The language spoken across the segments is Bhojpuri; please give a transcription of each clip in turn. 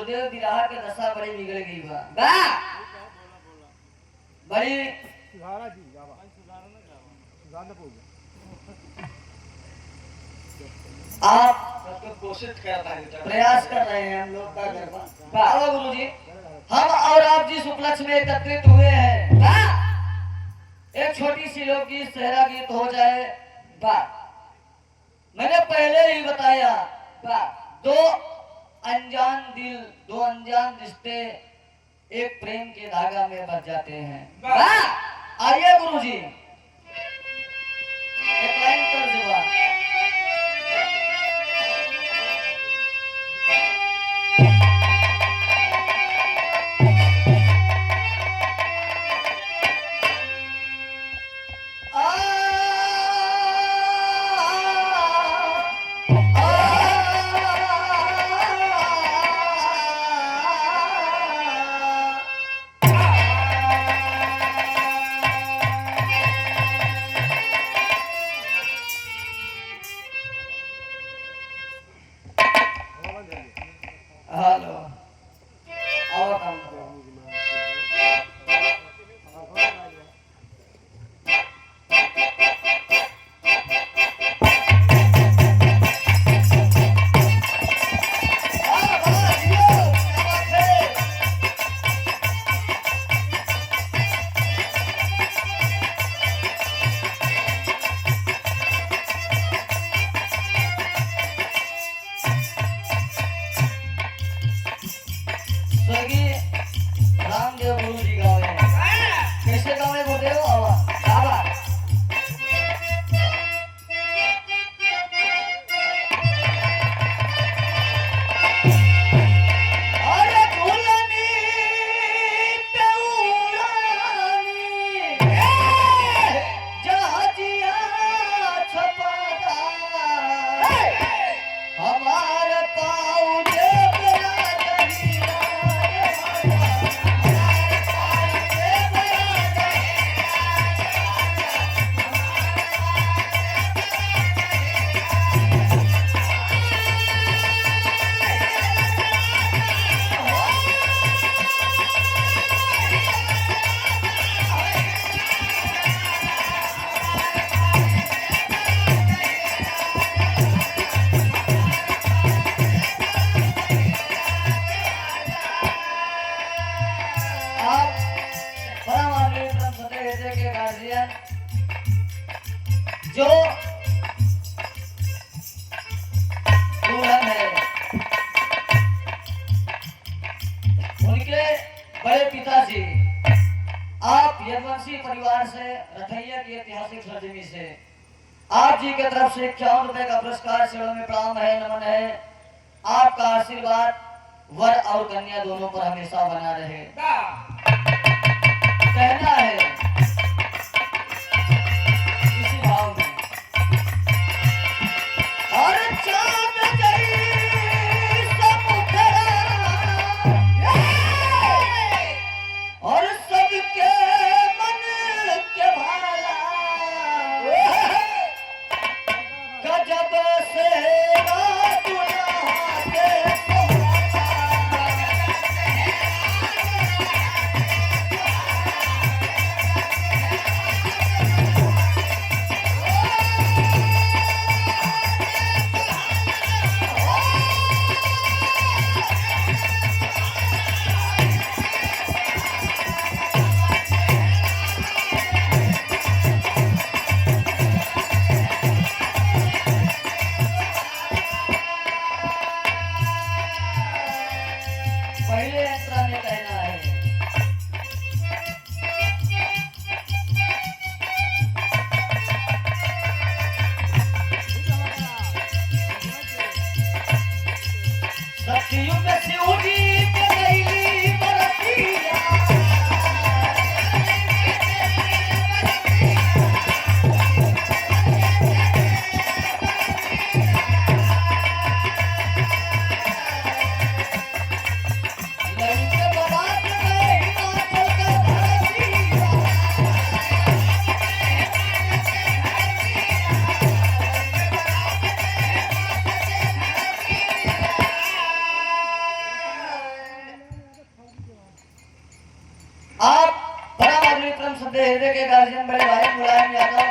गुरुदेव बिरहा के दशा बड़ी बिगड़ गई बा बड़ी आप कोशिश कर रहे हैं, प्रयास कर रहे हैं हम लोग का गरबा। गुरु जी, हम और आप जिस उपलक्ष्य में एकत्रित हुए हैं, एक छोटी सी लोकगीत सहरा गीत हो जाए। मैंने पहले ही बताया, दो अनजान दिल, दो अनजान रिश्ते एक प्रेम के धागा में बच जाते हैं। आइए गुरु जी, एक लाइन कर जुआ। हेलो, आओ काम करो। स्वर्गीय रामदेव गुरु जी गावे कैसे गावे गुरुदेव आवा अरे झूलनी पे उड़ानी जहाजिया छपादा हमारे पाँव के गार्जियन जो दुल्हन है उनके बड़े पिताजी आप यदुवंशी परिवार से रथैया की ऐतिहासिक सरजमी से आप जी की तरफ से 51 रुपए का पुरस्कार चरणों में प्रणाम है, नमन है। आपका आशीर्वाद वर और कन्या दोनों पर हमेशा बना रहे। कहना है इसी भाव में, और चांद जैसा मुखड़ा और सबके मन के भाला गजब से सदस्य हृदय के गार्जियन बड़े भाई मुलायम यादव,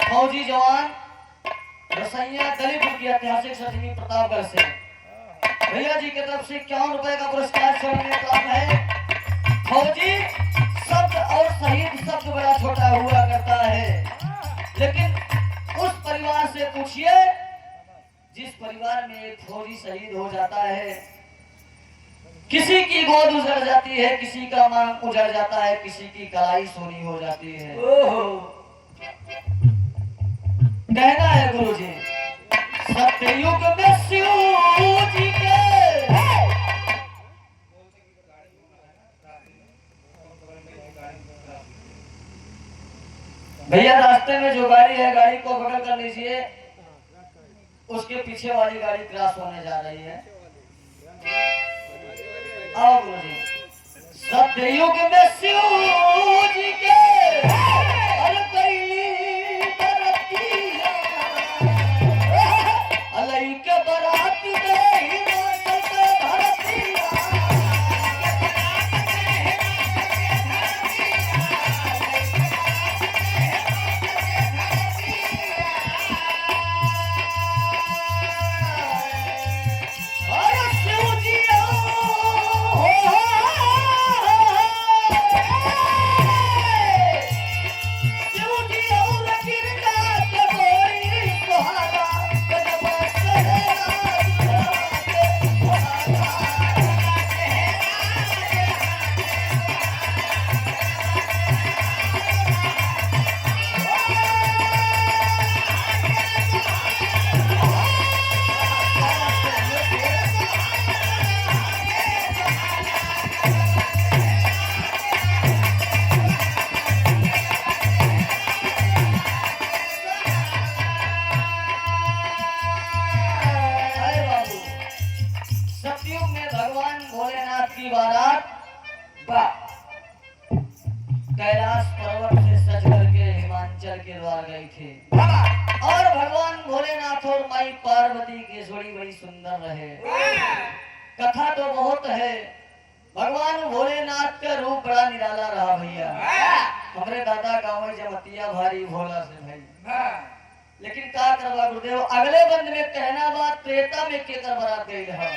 फौजी जवान रसैया दलीपुर की ऐतिहासिक सरजमी प्रतापगढ़ से भैया जी की तरफ से 51 रुपए का पुरस्कार स्वर्ण प्राप्त है। फौजी शब्द और शहीद शब्द बड़ा छोटा हुआ करता है, लेकिन उस परिवार से पूछिए जिस परिवार में एक फौजी शहीद हो जाता है, किसी की गोद उजड़ जाती है, किसी का मांग उजड़ जाता है, किसी की कलाई सोनी हो जाती है। कहना है गुरुजी सत्ययुग में शिव जी के भैया रास्ते में जो गाड़ी है गाड़ी को बगल कर लीजिए, उसके पीछे वाली गाड़ी क्रॉस होने जा रही है। आओ गुरुजी सत्ययुग में शिव जी के के बरात कैलाश पर्वत से सज करके हिमाचल के द्वार गए थे और भगवान भोलेनाथ और माई पार्वती की जोड़ी बड़ी सुंदर रहे। कथा तो बहुत है, भगवान भोलेनाथ का रूप बड़ा निराला रहा भैया। हमारे दादा गाँव जमतिया भारी भोला से भाई, लेकिन क्या करवा गुरुदेव अगले बंद में कहना बात त्रेता में केकर बरात गई रहा।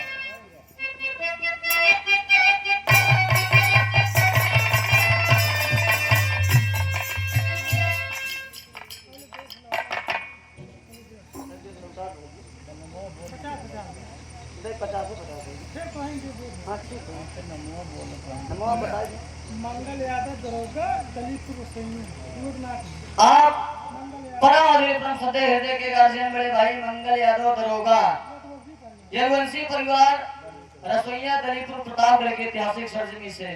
मंगल यादव दरोगा दलीपुर आप परम सदस्य हृदय के गार्जियन बड़े भाई मंगल यादव दरोगा यदुवंशी परिवार रसोईया दलीपुर प्रतापगढ़ के ऐतिहासिक सरजमी से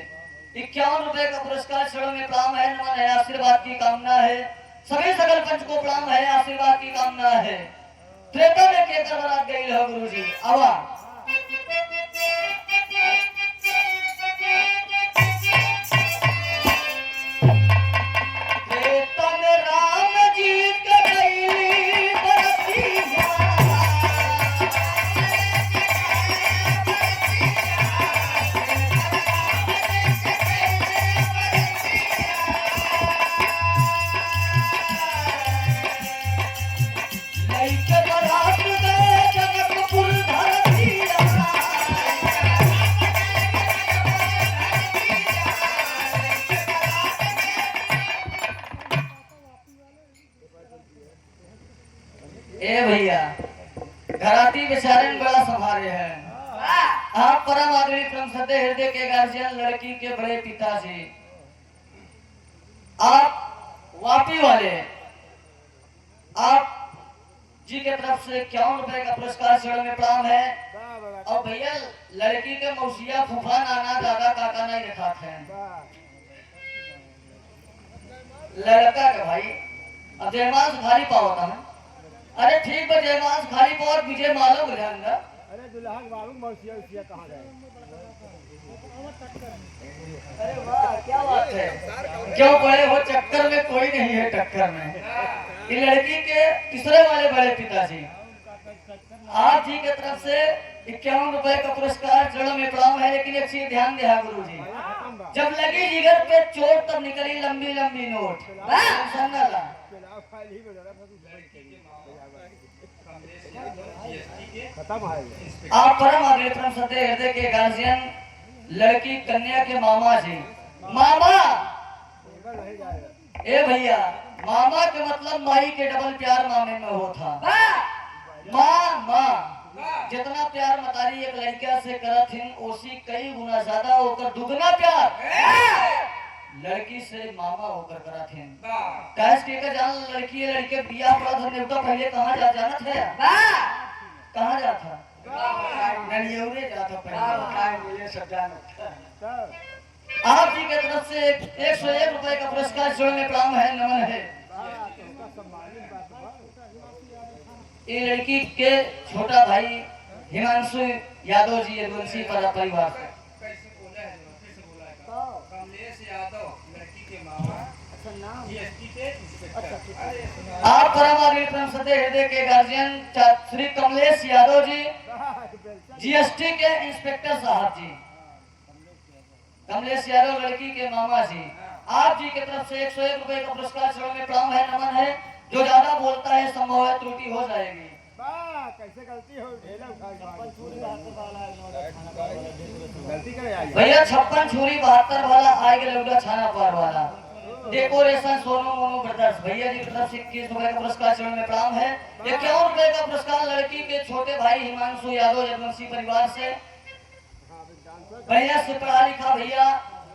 51 रुपए का पुरस्कार चरणों में प्रणाम है, नमन है, आशीर्वाद की कामना है। सभी सकल पंच को प्रणाम है, आशीर्वाद की कामना है। त्रेता में केतर बरात गई हो गुरुजी। आवा ए भैया घराती बेचारे बड़ा संभारे हैं। आप परम आदरणीय क्रम सदस्य हृदय के गार्जियन लड़की के बड़े पिताजी, आप वापी वाले, आप जी के तरफ से 51 रुपए का पुरस्कार चरण में प्रणाम है। और भैया लड़की के मौसिया फूफा नाना दादा काका नहीं रखा थे लड़का के भाई अब जयमांस खाली पावता है। अरे ठीक है जयमांस खाली पाव और विजय मालो बुझाऊंगा। अरे दुल्हा मालूम मौसिया उसिया कहाँ गए। अरे वाह क्या बात है, क्यों पड़े हो चक्कर में, कोई नहीं है टक्कर में। ये लड़की के तीसरे वाले बड़े पिताजी आप जी के तरफ से 51 रुपए का पुरस्कार चरणों में प्रणाम है। लेकिन एक चीज ध्यान दिया गुरु जी, जब लगी जिगर पे चोट तब निकली लंबी लंबी नोट। टेंशन ना ला। चुनाव फाइल ही में जरा खत्म है। आप परम अग्रिम सत्य हृदय के गार्जियन लड़की कन्या के मामा जी। मामा नहीं जाएगा। ए भैया, मामा के मतलब माई के डबल प्यार मामे में होता। मामा जितना प्यार मतारी एक लड़का से करत हिन ओसी कई गुना ज्यादा होकर दुगना प्यार लड़की से मामा होकर करत हिन। कैस के जान लड़की है लड़के बियाह पड़ा था नेवता पहले कहां जाना था? कहां जाता? ननियौरे जाता पहले। ये सब जानता। आप जी की तरफ से 101 रुपए का पुरस्कार जोड़ने प्रणाम है, नमन है। ये लड़की के छोटा भाई हिमांशु यादव जी यदुवंशी परिवार से। कमलेश यादव लड़की के मामा। आप परम अग्रिम सत्य हृदय के गार्जियन श्री कमलेश यादव जी जीएसटी के इंस्पेक्टर साहब जी। कमलेश यादव लड़की के मामा जी, आप जी की तरफ से 101 रुपए का पुरस्कार चरण में प्रणाम है, नमन है। जो ज्यादा बोलता है संभव है त्रुटि हो जाएगी। कैसे गलती हो गलती करे आई भैया 56 छुरी 72 वाला आएगा लौटा छाना पार वाला। डेकोरेशन सोनू मोनू ब्रदर्स भैया जी की तरफ से 21 रुपए का पुरस्कार चरण में प्रणाम है। 51 रुपए का पुरस्कार लड़की के छोटे भाई हिमांशु यादव यदुवंशी परिवार से। भैया से पढ़ा लिखा भैया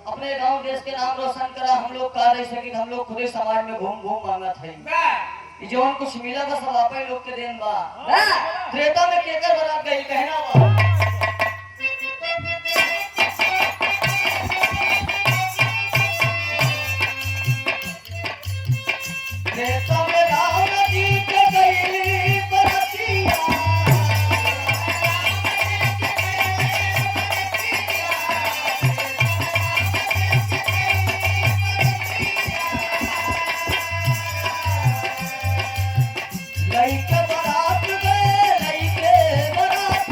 अपने गांव देश के नाम रोशन करा। हम लोग कह रहे सके हम लोग खुद समाज में घूम घूम मांगा थे जो कुछ मिला बस सब आप लोग के देन बा। त्रेता में केकर बरात गई कहना बा। त्रेता में राम जी के गई बरतिया। लइके बरात गए, लइके बरात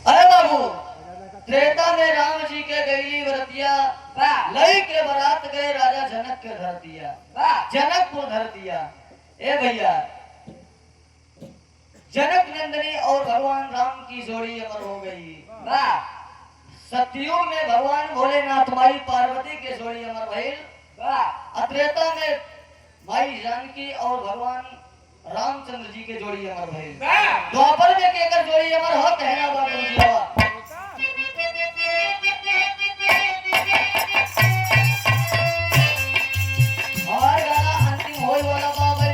अरे बाबू, त्रेता में राम जी के गईली व्रतिया, लई के बारात गए राजा जनक के धर दिया, जनकपुर धर दिया। ए भैया, जनक नंदनी और भगवान राम की जोड़ी अमर हो गई। सतयुग में भगवान भोलेनाथ माई पार्वती के जोड़ी अमर भइल। त्रेता में माई जानकी और भगवान रामचंद्र जी के जोड़ी अमर भइल। द्वापर में केकर जोड़ी अमर हो कहना बाबू जी बाबा। हमार गाना अंतिम होए वाला बाबा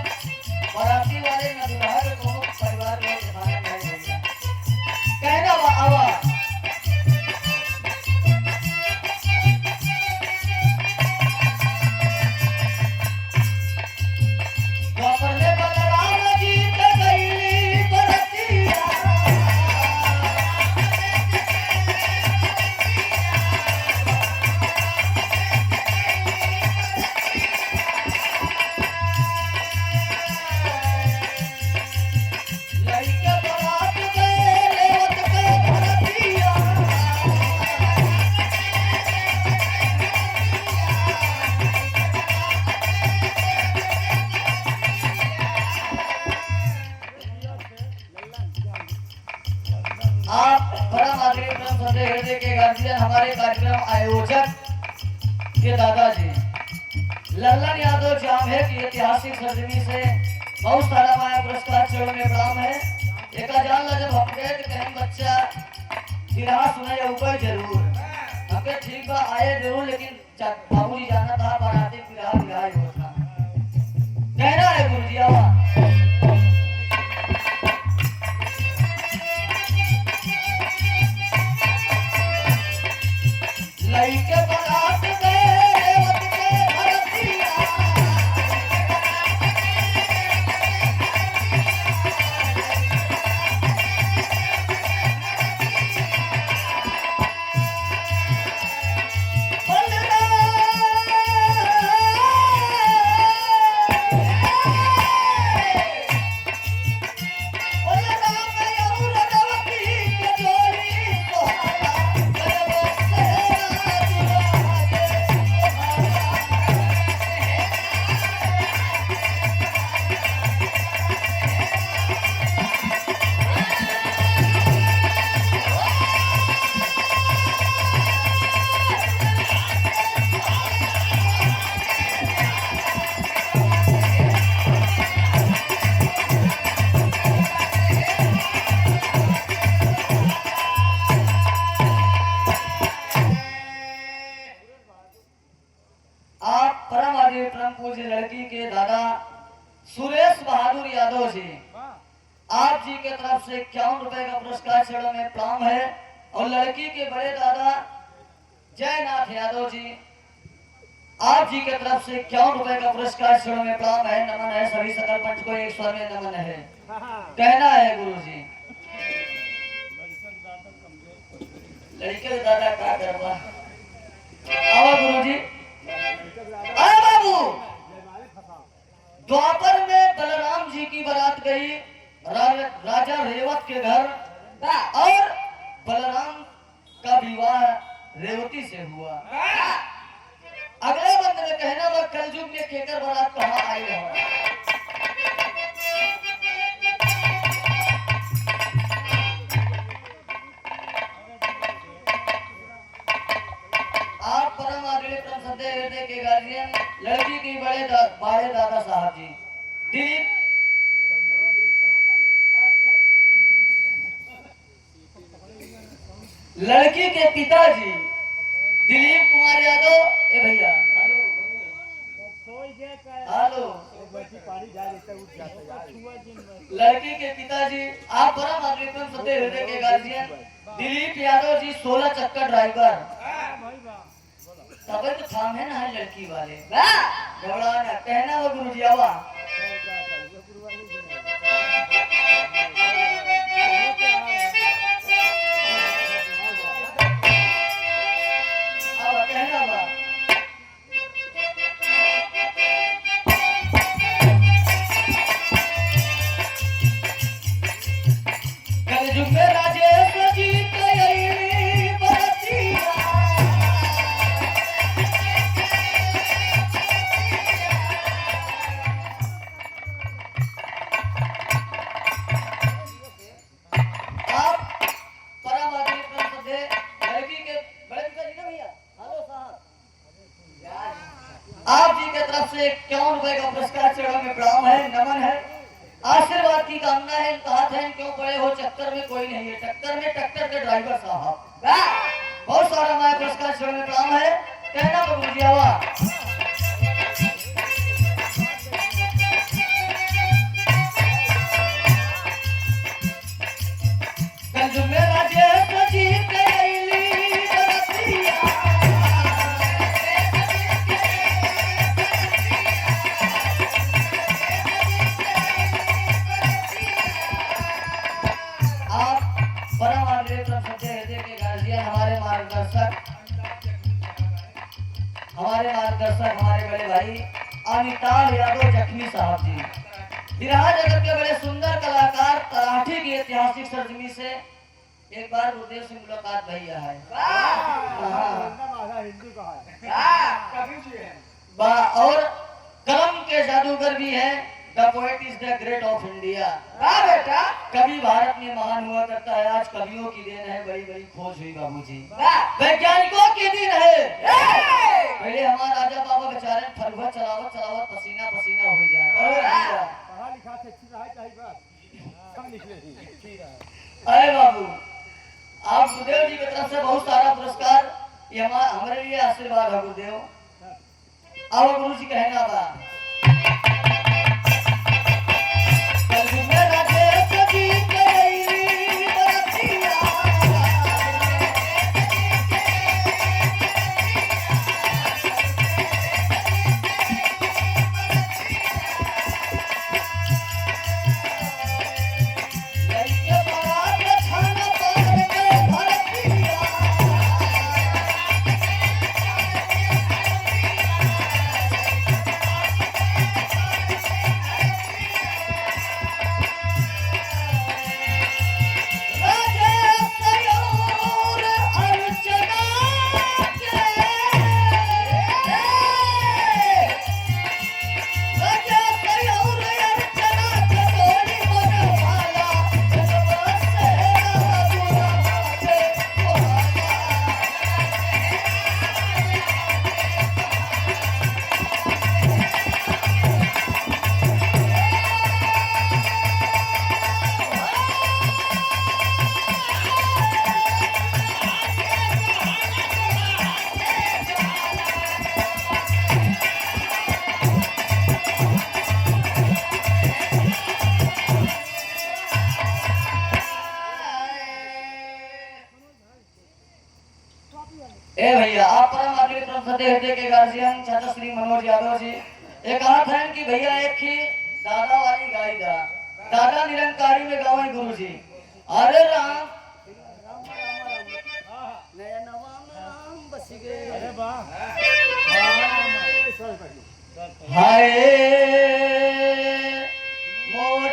बराती वाले न दुल्हा के कोनो परिवार में खाना नहीं होगा कहना बा आवा। द्वापर में बलराम जी के गईली बरतिया। आप परम आदरणीय परम श्रद्धेय हृदय के गार्जियन हमारे कार्यक्रम आयोजक के दादाजी लल्लन यादव जामहे की ऐतिहासिक सरजमी से बहुत सारा माया पुरस्कार चरण में प्रणाम है। एक जान ला जब हम गए तो कहीं बच्चा बिरहा सुने ऊपर जरूर हमके ठीक बा आए जरूर, लेकिन बाबूजी जाना था बाराती बिरहा बिरहा ही होता कहना है गुरुजी आवा लइके बारात लड़की के दादा सुरेश बहादुर यादव जी आप जी के तरफ से 51 रुपए का पुरस्कार चरणों में प्रणाम है। और लड़की के बड़े दादा जयनाथ यादव जी आप जी के तरफ से 51 रुपए का पुरस्कार चरणों में प्रणाम है। नमन है सभी सकल पंच को एक स्वर में नमन है। कहना है गुरु जी लड़के के दादा क्या करवा आवा गुरु जी अरे बाबू द्वापर में बलराम जी की बारात गई राजा रेवत के घर और बलराम का विवाह रेवती से हुआ। अगले बंद में कहना वह कलयुग में केकर बारात कहाँ आई रहा। आप परम आदरणीय परम श्रद्धेय हृदय के गार्जियन लड़की की बड़े दादा साहब जी दिलीप लड़की के पिताजी दिलीप कुमार यादव ए भैया हेलो लड़की के पिताजी आप परम आदरणीय परम श्रद्धेय हृदय के गार्जियन दिलीप यादव जी 16 चक्कर ड्राइवर तब तो थाम है ना है लड़की वाले घबरा ना कहना वो गुरु जी आवा कहना बा कलयुग में राजेश जी आप जी के तरफ से 51 रुपए का पुरस्कार चरणों में प्रणाम है नमन है। आशीर्वाद की कामना है। कहा था क्यों पड़े हो चक्कर में कोई नहीं है टक्कर में टक्कर के ड्राइवर साहब बहुत सारा हमारे पुरस्कार चरणों में प्रणाम है। कहना प्रभु जी आवा कल में राजेश जी हमारे मार्गदर्शक हमारे बड़े भाई अमिताभ यादव जखमी साहब जी बिरहा जगत के बड़े सुंदर कलाकार तराठी की ऐतिहासिक सरजमी से एक बार गुरुदेव से मुलाकात भैया है और कलम के जादूगर भी है the poet is the great of India. हाँ बेटा। कवि भारत में महान हुआ करता है, आज कवियों की देन है, बड़ी बड़ी खोज हुई बाबूजी। वाह। वैज्ञानिकों की दिन है। ए! पहले हमारा राजा बाबा बेचारे फरवा चलावत चलावत पसीना पसीना हो जाए। पढ़ा लिखा से अच्छी रहा चाहिए बस सब लिख ले अरे बाबू, आप गुरुदेव जी की तरफ से बहुत सारा पुरस्कार, ये हमारे लिए आशीर्वाद है गुरुदेव। अब गुरु जी कहना बा ए भैया, आप परम आदरणीय तरफ सदे हृदय के गार्जियन चाचा श्री मनोज यादव जी ये कहा था कि भैया एक ही दादा वाली गाई दा दादा निरंकारी में गावे गुरु जी। अरे राम नया नवाम बस गए। अरे वाह हाय मोर